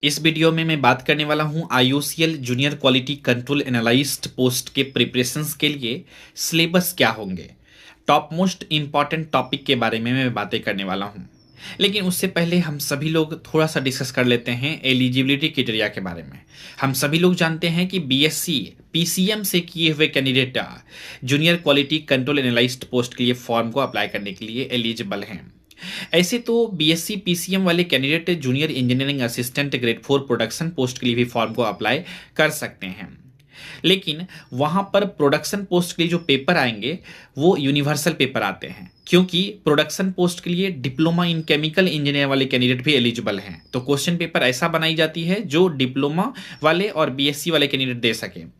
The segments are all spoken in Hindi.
इस वीडियो में मैं बात करने वाला हूं IUCL junior quality control analyst post के प्रिपरेशंस के लिए सिलेबस क्या होंगे। टॉप मोस्ट इंपॉर्टेंट टॉपिक के बारे में मैं बातें करने वाला हूं। लेकिन उससे पहले हम सभी लोग थोड़ा सा डिस्कस कर लेते हैं एलिजिबिलिटी क्राइटेरिया के बारे में। हम सभी लोग जानते हैं कि बीएससी पीसीएम से किए हुए candidate junior quality control analyst post के लिए फॉर्म को अप्लाई करने के लिए एलिजिबल हैं। ऐसे तो बीएससी पीसीएम वाले candidate junior engineering assistant grade 4 production post के लिए भी फॉर्म को अप्लाई कर सकते हैं। लेकिन वहां पर प्रोडक्शन पोस्ट के लिए जो पेपर आएंगे वो यूनिवर्सल पेपर आते हैं, क्योंकि प्रोडक्शन पोस्ट के लिए डिप्लोमा इन केमिकल इंजीनियर वाले कैंडिडेट भी एलिजिबल हैं। तो क्वेश्चन पेपर ऐसा बनाई जाती है जो डिप्लोमा वाले और बीएससी वाले कैंडिडेट दे सके।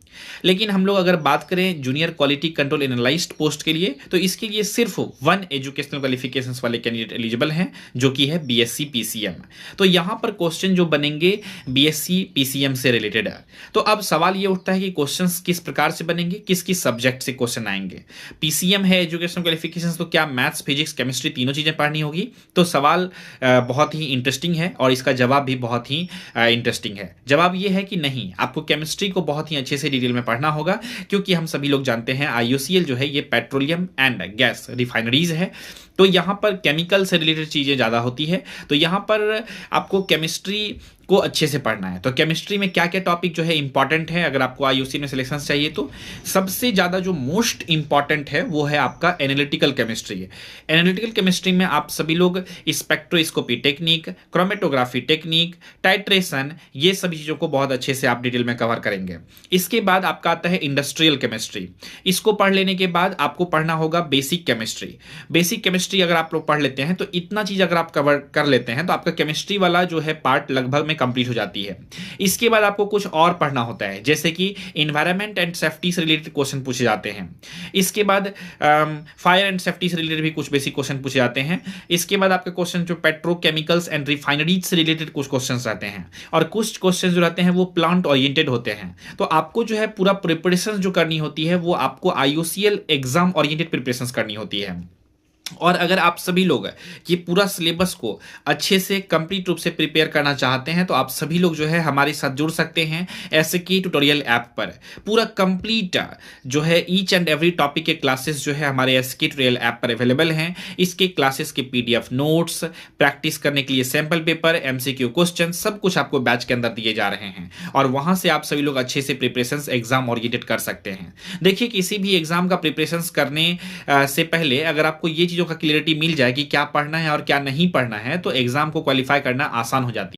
लेकिन हम लोग अगर बात करें junior quality control analyst post के लिए, तो इसके लिए सिर्फ 1 एजुकेशनल क्वालिफिकेशंस वाले कैंडिडेट एलिजिबल हैं, जो कि है बीएससी पीसीएम। तो यहां पर क्वेश्चन जो बनेंगे बीएससी पीसीएम से रिलेटेड है। तो अब सवाल ये उठता है कि क्वेश्चंस किस प्रकार से बनेंगे, किस किस सब्जेक्ट से क्वेश्चन आएंगे। पीसीएम है एजुकेशनल क्वालिफिकेशंस, तो क्या मैथ्स फिजिक्स केमिस्ट्री तीनों चीजें पढ़नी होगी? तो सवाल बहुत ही इंटरेस्टिंग है और इसका जवाब भी बहुत ही इंटरेस्टिंग है। जवाब ये है कि नहीं, आपको केमिस्ट्री को बहुत ही अच्छे से डिटेल में पढ़ना होगा, क्योंकि हम सभी लोग जानते हैं आईयूसीएल जो है ये पेट्रोलियम एंड गैस रिफाइनरीज है। तो यहां पर केमिकल से रिलेटेड चीजें ज्यादा होती है। तो यहां पर आपको केमिस्ट्री को अच्छे से पढ़ना है। तो केमिस्ट्री में क्या क्या टॉपिक जो है इंपॉर्टेंट है, अगर आपको आईयूसी में सिलेक्शन चाहिए तो सबसे ज्यादा जो मोस्ट इंपॉर्टेंट है वो है आपका एनालिटिकल केमिस्ट्री। एनालिटिकल केमिस्ट्री में आप सभी लोग spectroscopy technique, chromatography technique, titration, ये सभी चीजों को बहुत अच्छे से आप डिटेल में कवर करेंगे। इसके बाद आपका आता है इंडस्ट्रियल केमिस्ट्री। इसको पढ़ लेने के बाद आपको पढ़ना होगा बेसिक केमिस्ट्री। बेसिक केमिस्ट्री अगर आप लोग पढ़ लेते हैं तो इतना चीज अगर आप कवर कर लेते हैं तो आपका केमिस्ट्री वाला जो है पार्ट लगभग कंप्लीट हो जाती है। इसके बाद आपको कुछ और पढ़ना होता है, जैसे कि एनवायरनमेंट एंड सेफ्टी से रिलेटेड क्वेश्चन पूछे जाते हैं। इसके बाद फायर एंड सेफ्टी से रिलेटेड भी कुछ बेसिक क्वेश्चन पूछे जाते हैं। इसके बाद आपके क्वेश्चन जो पेट्रोकेमिकल्स एंड रिफाइनरीज से रिलेटेड कुछ क्वेश्चन रहते हैं, और कुछ क्वेश्चन जो रहते हैं वो प्लांट ओरिएंटेड होते हैं। तो आपको जो है पूरा प्रिपरेशन जो करनी होती है वो आपको आईयूसीएल एग्जाम ओरिएंटेड प्रिपरेशन करनी होती है। और अगर आप सभी लोग ये पूरा सिलेबस को अच्छे से कंप्लीट रूप से प्रिपेयर करना चाहते हैं तो आप सभी लोग जो है हमारे साथ जुड़ सकते हैं एसके ट्यूटोरियल ऐप पर। पूरा कंप्लीट जो है ईच एंड एवरी टॉपिक के क्लासेस जो है हमारे एसके ट्यूटोरियल ऐप पर अवेलेबल हैं। इसके क्लासेस के पीडीएफ नोट्स, प्रैक्टिस करने के लिए सैंपल पेपर, एमसीक्यू क्वेश्चन, सब कुछ आपको बैच के अंदर दिए जा रहे हैं और वहां से आप सभी लोग अच्छे से प्रिपरेशन एग्जाम ओरिएंटेड कर सकते हैं। देखिए, किसी भी एग्जाम का प्रिपरेशन करने से पहले अगर आपको ये चीजों का क्लियरिटी मिल जाए कि क्या पढ़ना है और क्या नहीं पढ़ना है, तो एग्जाम को क्वालिफाई करना आसान हो जाती है।